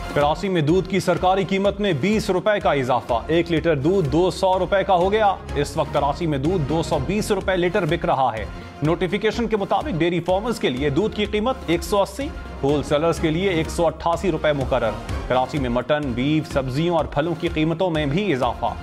कराची में दूध की सरकारी कीमत में 20 रुपए का इजाफा। 1 लीटर दूध 200 रुपए का हो गया। इस वक्त कराची में दूध 220 रुपए लीटर बिक रहा है। नोटिफिकेशन के मुताबिक डेयरी फार्मर्स के लिए दूध की कीमत 180, होलसेलर्स के लिए 188 रुपए मुकर्रर। कराची में मटन, बीफ, सब्जियों और फलों की कीमतों में भी इजाफा।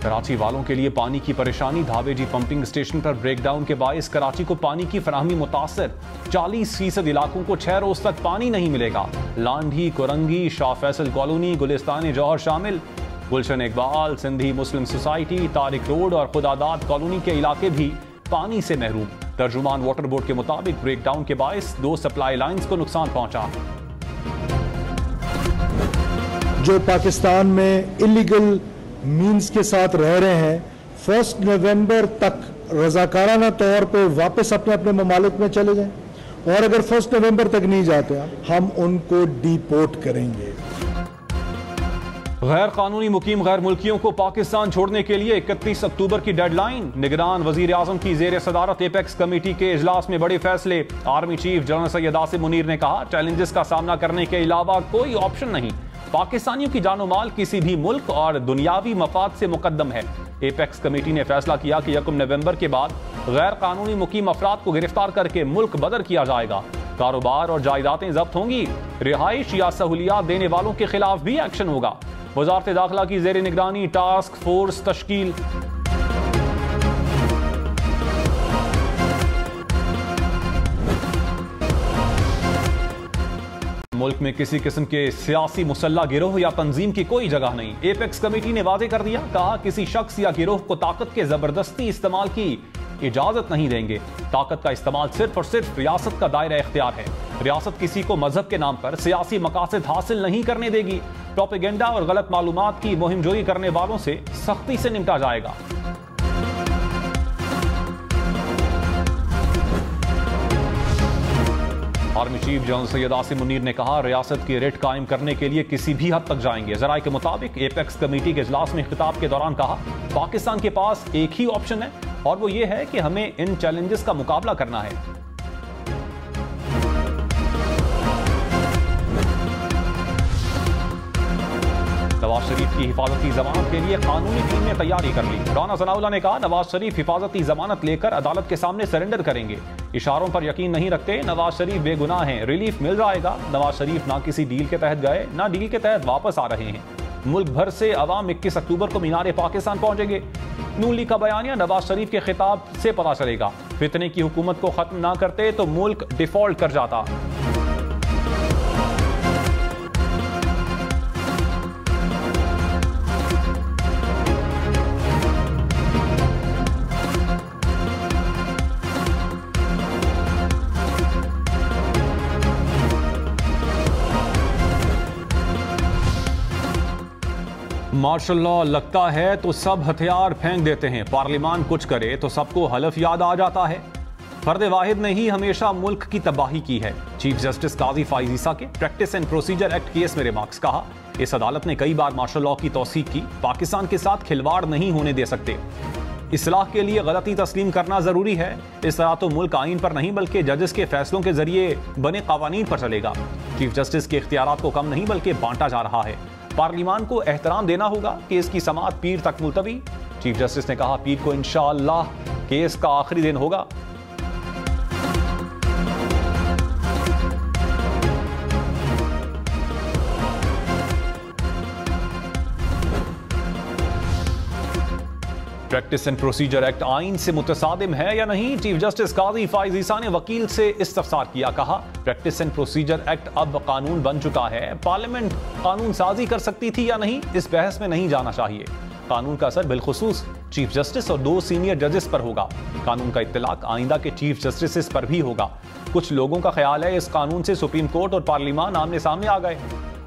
कराची वालों के लिए पानी की परेशानी। धावेजी पंपिंग स्टेशन पर ब्रेकडाउन के बायस कराची को पानी की फराहमी मुतासर। 40% इलाकों को 6 रोज तक पानी नहीं मिलेगा। लांढी, कोरंगी, शाह फैसल कॉलोनी, गुलिस्तान जौहर शामिल। गुलशन इकबाल, सिंधी मुस्लिम सोसाइटी, तारिक रोड और खुदादाद कॉलोनी के इलाके भी पानी से महरूम। तर्जुमान वाटर बोर्ड के मुताबिक ब्रेकडाउन के बायस 2 सप्लाई लाइन्स को नुकसान पहुंचा। जो पाकिस्तान में इलीगल मीन्स के साथ रह रहे हैं, 1 नवंबर तक रजाकाराना तौर पे वापस अपने अपने ममालिक में चले जाएं, और अगर 1 नवंबर तक नहीं जाते हम उनको डिपोर्ट करेंगे। गैर कानूनी मुकीम गैर मुल्कियों को पाकिस्तान छोड़ने के लिए 31 अक्टूबर की डेडलाइन। निगरान वजीर आजम की जेर सदारत एपेक्स कमेटी के इजलास में बड़े फैसले। Army chief general Syed Asim Munir ने कहा, चैलेंजेस का सामना करने के अलावा कोई ऑप्शन नहीं। पाकिस्तानियों की जानो माल किसी भी मुल्क और दुनियावी मफाद से मुकद्दम है। एपेक्स कमेटी ने फैसला किया कि 1 नवंबर के बाद गैर कानूनी मुकीम अफराद को गिरफ्तार करके मुल्क बदर किया जाएगा। कारोबार और जायदादें जब्त होंगी। रिहाइश या सहूलियात देने वालों के खिलाफ भी एक्शन होगा। वजारत दाखिला की जेर निगरानी टास्क फोर्स तश्कील। मुल्क में किसी किस्म के सियासी मुसल्ला गिरोह या तंजीम की कोई जगह नहीं। एपेक्स कमेटी ने वादे कर दिया, कहा किसी शख्स या गिरोह को ताकत के जबरदस्ती इस्तेमाल की इजाजत नहीं देंगे। ताकत का इस्तेमाल सिर्फ और सिर्फ रियासत का दायरा इख्तियार है। रियासत किसी को मजहब के नाम पर सियासी मकासद हासिल नहीं करने देगी। प्रोपेगेंडा और गलत मालूमात की मुहिमजोई करने वालों से सख्ती से निपटा जाएगा। Army chief general Syed Asim Munir ने कहा, रियासत की रेट कायम करने के लिए किसी भी हद तक जाएंगे। जराये के मुताबिक एपेक्स कमेटी के इजलास में खिताब के दौरान कहा, पाकिस्तान के पास एक ही ऑप्शन है और वो ये है कि हमें इन चैलेंजेस का मुकाबला करना है। नवाज शरीफ की हिफाजती जमानत के लिए कानूनी टीम ने तैयारी कर ली। राना सनाउल्ला ने कहा, नवाज शरीफ हिफाजती जमानत लेकर अदालत के सामने सरेंडर करेंगे। इशारों पर यकीन नहीं रखते, नवाज शरीफ बेगुनाह हैं, रिलीफ मिल जाएगा। नवाज शरीफ ना किसी डील के तहत गए, ना डील के तहत वापस आ रहे हैं। मुल्क भर से अवाम 21 अक्टूबर को मीनार पाकिस्तान पहुंचेंगे। नून लीग का बयानिया नवाज शरीफ के खिताब से पता चलेगा। फितने की हुकूमत को खत्म ना करते तो मुल्क डिफॉल्ट कर जाता। मार्शल लॉ लगता है तो सब हथियार फेंक देते हैं। पार्लियामान कुछ करे तो सबको हलफ याद आ जाता है। फर्द वाहिद ने ही हमेशा मुल्क की तबाही की है। चीफ जस्टिस काजी फाइज ईसा के practice and procedure act case में रिमार्क्स। कहा, इस अदालत ने कई बार मार्शल लॉ की तौसीक की। पाकिस्तान के साथ खिलवाड़ नहीं होने दे सकते। इस्लाह के लिए गलती तस्लीम करना जरूरी है। इस तरह तो मुल्क आइन पर नहीं बल्कि जजेस के फैसलों के जरिए बने कावानीन पर चलेगा। चीफ जस्टिस के इख्तियारात को कम नहीं बल्कि बांटा जा रहा है। पार्लियामान को एहतराम देना होगा कि इसकी समाअत पीर तक मुलतवी। चीफ जस्टिस ने कहा, पीर को इंशाअल्लाह केस का आखिरी दिन होगा। प्रैक्टिस एंड प्रोसीजर एक्ट आइन से मुतसादिम है या नहीं, चीफ जस्टिस काजी फाइज ईसा ने वकील से इस्तफसार किया। कहा, प्रैक्टिस एंड प्रोसीजर एक्ट अब कानून बन चुका है। पार्लियामेंट कानून साजी कर सकती थी या नहीं, इस बहस में नहीं जाना चाहिए। कानून का असर बिलखुसूस चीफ जस्टिस और 2 सीनियर जजेस पर होगा। कानून का इत्तलाक आइंदा के चीफ जस्टिस पर भी होगा। कुछ लोगों का ख्याल है इस कानून से सुप्रीम कोर्ट और पार्लियामान आमने सामने आ गए।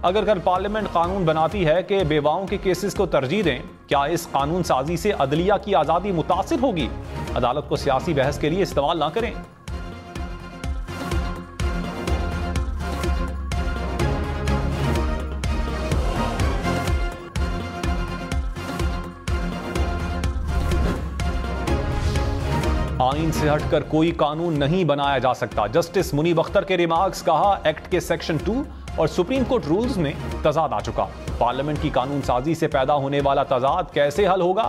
अगर कल पार्लियामेंट कानून बनाती है कि बेवाओं के केसेस को तरजीह दें, क्या इस कानून साजी से अदलिया की आज़ादी मुतासिर होगी? अदालत को सियासी बहस के लिए इस्तेमाल ना करें। आइन से हटकर कोई कानून नहीं बनाया जा सकता। जस्टिस मुनीब अख्तर के रिमार्क्स। कहा, एक्ट के सेक्शन 2 और सुप्रीम कोर्ट रूल्स में तजाद आ चुका। पार्लियामेंट की कानून साजी से पैदा होने वाला तजाद कैसे हल होगा?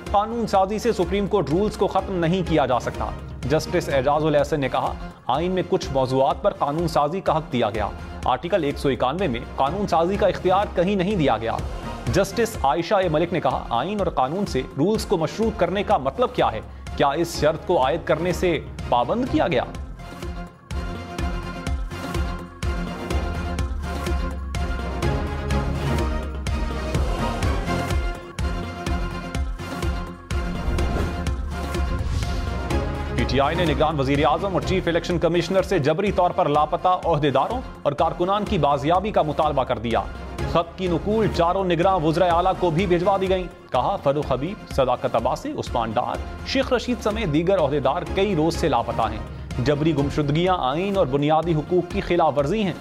कानून साजी से सुप्रीम कोर्ट रूल्स को खत्म नहीं किया जा सकता। जस्टिस एजाजुल एहसन ने कहा, आइन में कुछ मौजूआत पर कानून साजी का हक दिया गया। आर्टिकल 191 में कानून साजी का इख्तियार कहीं नहीं दिया गया। जस्टिस आयशा ए मलिक ने कहा, आइन और कानून से रूल्स को मशरूत करने का मतलब क्या है? क्या इस शर्त को आयद करने से पाबंद किया गया? पीटीआई ने निगरान वजीर आजम और चीफ इलेक्शन कमिश्नर से जबरी तौर पर लापता ओहदेदारों और कारकुनान की बाजियाबी का मुतालबा कर दिया। खत की नुकूल चारों निगरान वज़राए आला को भी भिजवा दी गई। कहा, फरूख हबीब, सदाकत अब्बासी, उस्मान डार, शेख रशीद समेत दीगर ओहदेदार कई रोज से लापता हैं। जबरी गुमशुदगियां आइन और बुनियादी हुकूक की खिलाफ वर्जी हैं।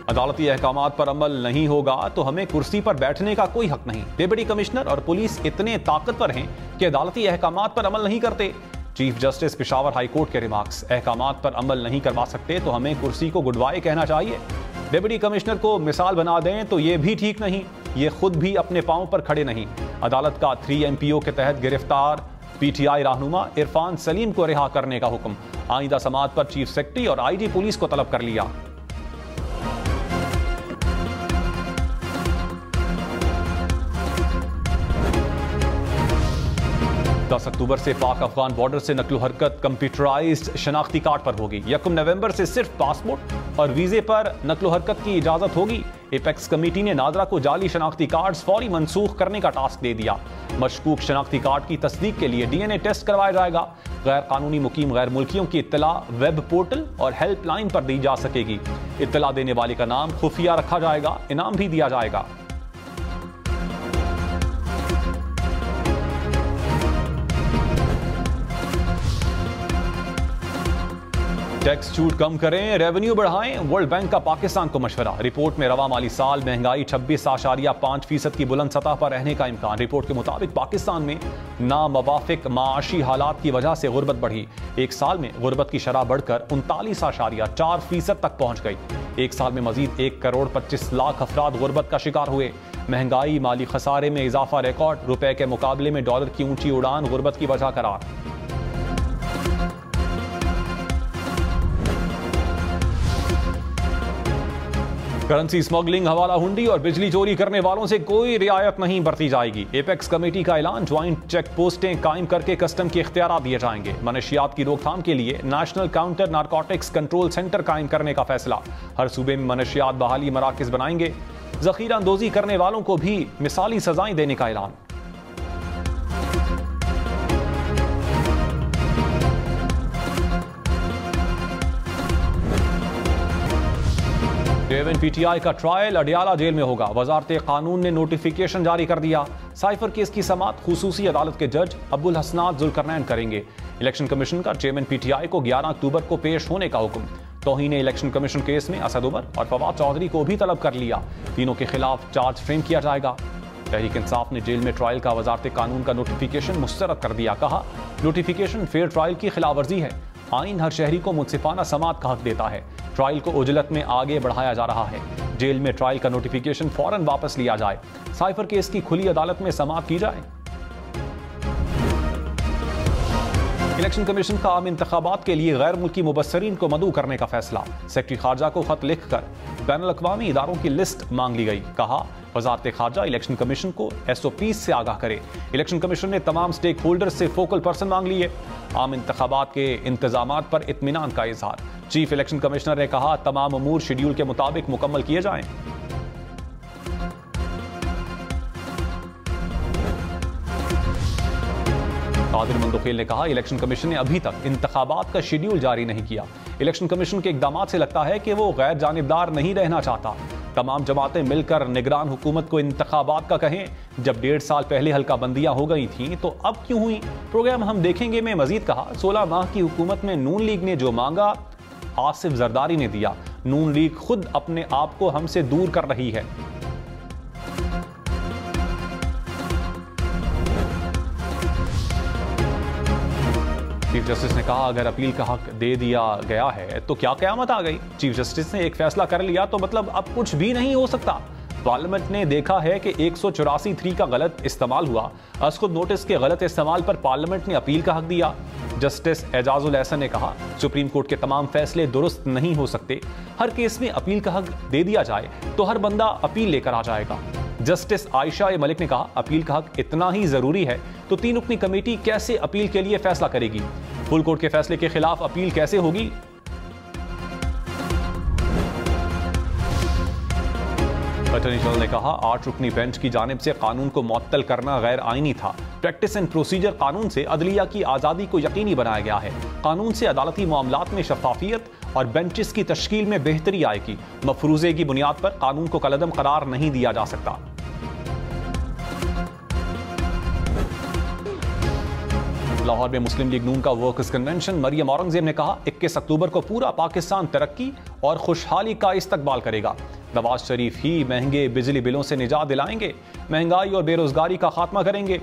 अदालती अहकामात पर अमल नहीं होगा तो हमें कुर्सी पर बैठने का कोई हक नहीं। डिप्टी कमिश्नर और पुलिस इतने ताकतवर हैं कि अदालती अहकामात पर अमल नहीं करते। Chief justice Peshawar high court के रिमार्क्स। अहकामात पर अमल नहीं करवा सकते तो हमें कुर्सी को गुड बाय कहना चाहिए। डिप्टी कमिश्नर को मिसाल बना दें तो ये भी ठीक नहीं। ये खुद भी अपने पांव पर खड़े नहीं। अदालत का 3 MPO के तहत गिरफ्तार पीटीआई रहनुमा इरफान सलीम को रिहा करने का हुक्म। आइंदा समाअत पर चीफ सेक्रेटरी और IG पुलिस को तलब कर लिया। 10 अक्टूबर से पाक अफगान बॉर्डर से नकलो हरकत कंप्यूटराइज्ड शनाख्ती कार्ड पर होगी। 1 नवंबर से सिर्फ पासपोर्ट और वीजे पर नकलो हरकत की इजाजत होगी। एपेक्स कमेटी ने नादरा को जाली शनाख्ती कार्ड फौरी मनसूख करने का टास्क दे दिया। मशकूक शनाख्ती कार्ड की तस्दीक के लिए DNA टेस्ट करवाया जाएगा। गैर कानूनी मुकीम गैर मुल्कियों की इत्तला वेब पोर्टल और हेल्पलाइन पर दी जा सकेगी। इत्तला देने वाले का नाम खुफिया रखा जाएगा। इनाम भी दिया जाएगा। टैक्स छूट कम करें, रेवेन्यू बढ़ाएं, वर्ल्ड बैंक का पाकिस्तान को मशवरा। रिपोर्ट में रवा माली साल महंगाई 26.5% की बुलंद सतह पर रहने का इम्कान। रिपोर्ट के मुताबिक पाकिस्तान में नामवाफिक माशी हालात की वजह से गुर्बत बढ़ी। एक साल में गुर्बत की शरह बढ़कर 39.4% तक पहुंच गई। एक साल में मजीद 1.25 करोड़ अफराद गुर्बत का शिकार हुए। महंगाई, माली खसारे में इजाफा रिकॉर्ड। रुपए के मुकाबले में डॉलर की ऊंची उड़ान गुर्बत की वजह करार। करेंसी स्मगलिंग, हवाला हुंडी और बिजली चोरी करने वालों से कोई रियायत नहीं बरती जाएगी। एपेक्स कमेटी का ऐलान, ज्वाइंट चेक पोस्टें कायम करके कस्टम के इख्तियार दिए जाएंगे। मनशियात की रोकथाम के लिए national counter narcotics control centre कायम करने का फैसला। हर सूबे में मनशियात बहाली मराकज बनाएंगे। जखीरा अंदोजी करने वालों को भी मिसाली सजाएं देने का ऐलान। JMN-PTI का ट्रायल अडियाला जेल में होगा। वजारत कानून ने नोटिफिकेशन जारी कर दिया। साइफर केस की समाअत खुसूसी अदालत के जज अब्दुल हसनात जुल्करनैन करेंगे। इलेक्शन कमीशन का JMN-PTI को 11 अक्टूबर को पेश होने का हुक्म। तौहीन इलेक्शन कमीशन केस में असद उमर और फवाद चौधरी को भी तलब कर लिया। तीनों के खिलाफ चार्ज फ्रेम किया जाएगा। तहरीक इंसाफ ने जेल में ट्रायल का वजारत कानून का नोटिफिकेशन मुस्तरद कर दिया। कहा, नोटिफिकेशन फेयर ट्रायल की खिलाफ वर्जी है। आइन हर शहरी को मुनसिफाना समाअत का हक देता है। ट्रायल को उजलत में आगे बढ़ाया जा रहा है। जेल में ट्रायल का नोटिफिकेशन फौरन वापस लिया जाए। साइफर केस की खुली अदालत में समाअत की जाए। इलेक्शन कमीशन का आम इंतखाबात के लिए गैर मुल्की मुबस्सरीन को मदऊ करने का फैसला। सेक्रेटरी खारजा को खत लिखकर बैनुल अक़वामी इदारों की लिस्ट मांग ली गई। कहा, वज़ारत खारजा इलेक्शन कमीशन को SOPs से आगाह करे। इलेक्शन कमीशन ने तमाम स्टेक होल्डर्स से फोकल पर्सन मांग लिए। आम इंतखाबात के इंतजामात पर इत्मीनान का इजहार। चीफ इलेक्शन कमिश्नर ने कहा, तमाम अमूर शेड्यूल के मुताबिक मुकम्मल किए जाएं। कादिर मंदोखेल ने कहा, इलेक्शन कमीशन ने अभी तक इंतखाबात का शेड्यूल जारी नहीं किया। इलेक्शन कमीशन के इकदामात से लगता है कि वो गैर जानिबदार नहीं रहना चाहता। तमाम जमातें मिलकर निगरान हुकूमत को इंतखाबात का कहें। जब 1.5 साल पहले हल्का बंदियां हो गई थीं तो अब क्यों हुई? प्रोग्राम हम देखेंगे में मजीद कहा, 16 माह की हुकूमत में नून लीग ने जो मांगा आसिफ जरदारी ने दिया। नून लीग खुद अपने आप को हमसे दूर कर रही है। चीफ जस्टिस ने कहा अगर अपील का हक दे दिया गया है तो क्या क़यामत आ गई। चीफ जस्टिस ने एक फैसला कर लिया तो मतलब अब कुछ भी नहीं हो सकता। पार्लियामेंट ने देखा है कि 184(3) का गलत इस्तेमाल हुआ। असखुद नोटिस के गलत इस्तेमाल पर पार्लियामेंट ने अपील का हक दिया। जस्टिस एजाजुल एहसन ने कहा सुप्रीम कोर्ट के तमाम फैसले दुरुस्त नहीं हो सकते। हर केस में अपील का हक दे दिया जाए तो हर बंदा अपील लेकर आ जाएगा। जस्टिस आयशा ए मलिक ने कहा अपील का हक इतना ही जरूरी है तो 3 रुकनी कमेटी कैसे अपील के लिए फैसला करेगी। फुल कोर्ट के फैसले के खिलाफ अपील कैसे होगी। अटॉर्नी जनरल ने कहा 8 रुकनी बेंच की जानिब से कानून को मुअत्तल करना गैर आईनी था। प्रैक्टिस एंड प्रोसीजर कानून से अदलिया की आजादी को यकीनी बनाया गया है। कानून से अदालती मामलात में शफाफियत और बेंचेस की तश्कील में बेहतरी आएगी। मफरूजे की बुनियाद पर कानून को कलअदम करार नहीं दिया जा सकता। लाहौर में मुस्लिम लीग नून का वर्कर्स कन्वेंशन। मरियम औरंगजेब ने कहा 21 अक्टूबर को पूरा पाकिस्तान तरक्की और खुशहाली का इस्तकबाल करेगा। नवाज शरीफ ही महंगे बिजली बिलों से निजात दिलाएंगे, महंगाई और बेरोजगारी का खात्मा करेंगे।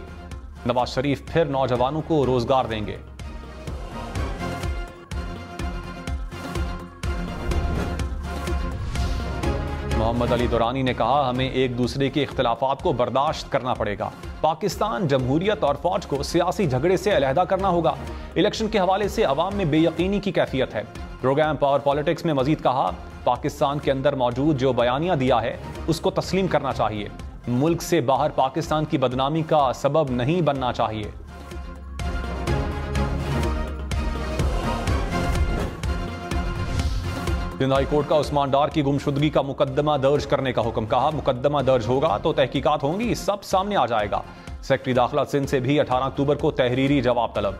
नवाज शरीफ फिर नौजवानों को रोजगार देंगे। मोहम्मद अली दुरानी ने कहा हमें एक दूसरे के इख्तिलाफात को बर्दाश्त करना पड़ेगा। पाकिस्तान जमहूरियत और फौज को सियासी झगड़े से अलहदा करना होगा। इलेक्शन के हवाले से अवाम में बेयकीनी की कैफियत है। प्रोग्राम पावर पॉलिटिक्स में मजीद कहा पाकिस्तान के अंदर मौजूद जो बयानिया दिया है उसको तस्लीम करना चाहिए। मुल्क से बाहर पाकिस्तान की बदनामी का सबब नहीं बनना चाहिए। सिंध हाई कोर्ट का उस्मान डार की गुमशुदगी का मुकदमा दर्ज करने का हुक्म। कहा मुकदमा दर्ज होगा तो तहकीकात होंगी, सब सामने आ जाएगा। सेक्रेटरी दाखिला सिंध से भी 18 अक्टूबर को तहरीरी जवाब तलब।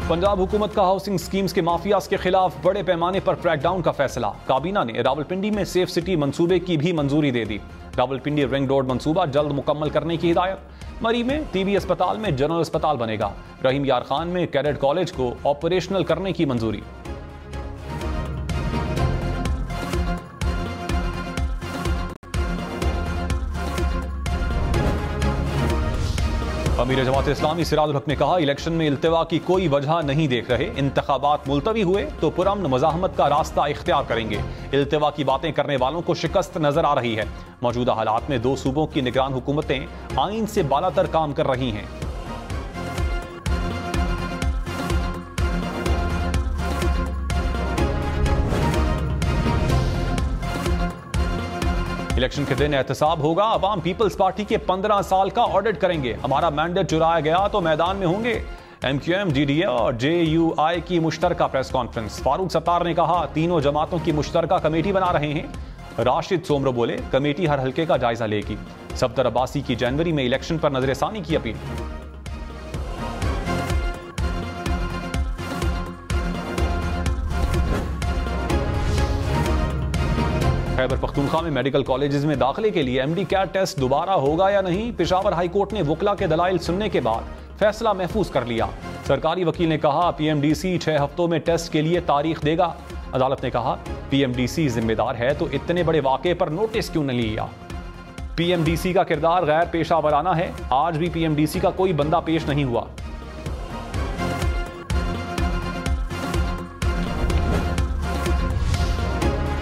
पंजाब हुकूमत का हाउसिंग स्कीम्स के माफियाज के खिलाफ बड़े पैमाने पर क्रैकडाउन का फैसला। काबीना ने रावलपिंडी में सेफ सिटी मंसूबे की भी मंजूरी दे दी। रावलपिंडी रिंग रोड मंसूबा जल्द मुकम्मल करने की हिदायत। मरी में टीबी अस्पताल में जनरल अस्पताल बनेगा। रहीम यार खान में कैडेट कॉलेज को ऑपरेशनल करने की मंजूरी। अमीर जमात इस्लामी सिराजुल हक ने कहा इलेक्शन में इल्तिवा की कोई वजह नहीं देख रहे। इंतखाबात मुलतवी हुए तो पुरअमन मज़ाहमत का रास्ता इख्तियार करेंगे। इल्तिवा की बातें करने वालों को शिकस्त नजर आ रही है। मौजूदा हालात में 2 सूबों की निगरान हुकूमतें आइन से बालातर काम कर रही हैं। इलेक्शन के दिन एहतसाब होगा। अवाम पीपल्स पार्टी के 15 साल का ऑडिट करेंगे। हमारा मैंडेट चुराया गया तो मैदान में होंगे। MQM, DDA और JUI की मुश्तरका प्रेस कॉन्फ्रेंस। फारूक सत्तार ने कहा तीनों जमातों की मुश्तरका कमेटी बना रहे हैं। राशिद सोमरो बोले कमेटी हर हल्के का जायजा लेगी। सफदर अब्बासी की जनवरी में इलेक्शन पर नजरसानी की अपील। खैबर पख्तूनख्वा में मेडिकल कॉलेजेस में दाखिले के लिए MD कैट टेस्ट दोबारा होगा या नहीं। पेशावर हाई कोर्ट ने वकला के दलाइल सुनने के बाद फैसला महफूज कर लिया। सरकारी वकील ने कहा PMDC 6 हफ्तों में टेस्ट के लिए तारीख देगा। अदालत ने कहा PMDC जिम्मेदार है तो इतने बड़े वाक़े पर नोटिस क्यों नहीं लिया। PMDC का किरदार गैर पेशावराना है। आज भी PMDC का कोई बंदा पेश नहीं हुआ।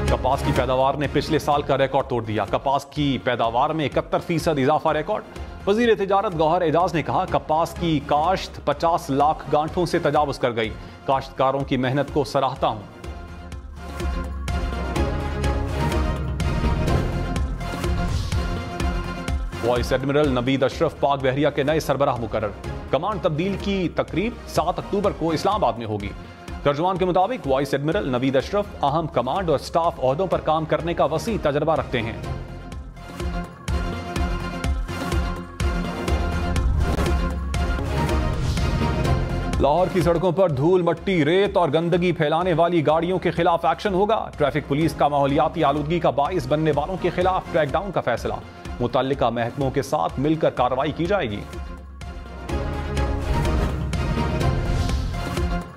कपास की पैदावार ने पिछले साल का रिकॉर्ड तोड़ दिया। कपास की पैदावार में 71% इजाफा रिकॉर्ड। वजीर तिजारत गौहर एजाज ने कहा कपास की काश्त 50 लाख गांठों से तजावुज कर गई। काश्तकारों की मेहनत को सराहता हूं। वाइस एडमिरल नवीद अशरफ पाक बहरिया के नए सरबराह मुकर्रर। कमांड तब्दील की तकरीब 7 अक्टूबर को इस्लामाबाद में होगी। तर्जुमान के मुताबिक वाइस एडमिरल नवीद अशरफ अहम कमांड और स्टाफ ओहदों पर काम करने का वसी तजर्बा रखते हैं। लाहौर की सड़कों पर धूल, मट्टी, रेत और गंदगी फैलाने वाली गाड़ियों के खिलाफ एक्शन होगा। ट्रैफिक पुलिस का माहौलियाती आलूदगी का बाइस बनने वालों के खिलाफ क्रैकडाउन का फैसला। मुतल्लिका महकमों के साथ मिलकर कार्रवाई की जाएगी।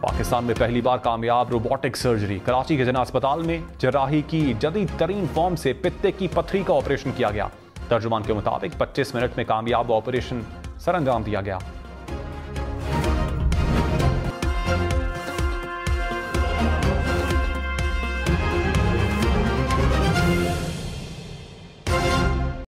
पाकिस्तान में पहली बार कामयाब रोबोटिक सर्जरी। कराची के जना अस्पताल में जर्राही की जदीद तरीन फॉर्म से पित्ते की पथरी का ऑपरेशन किया गया। तर्जुमान के मुताबिक 25 मिनट में कामयाब ऑपरेशन सरअंजाम दिया गया।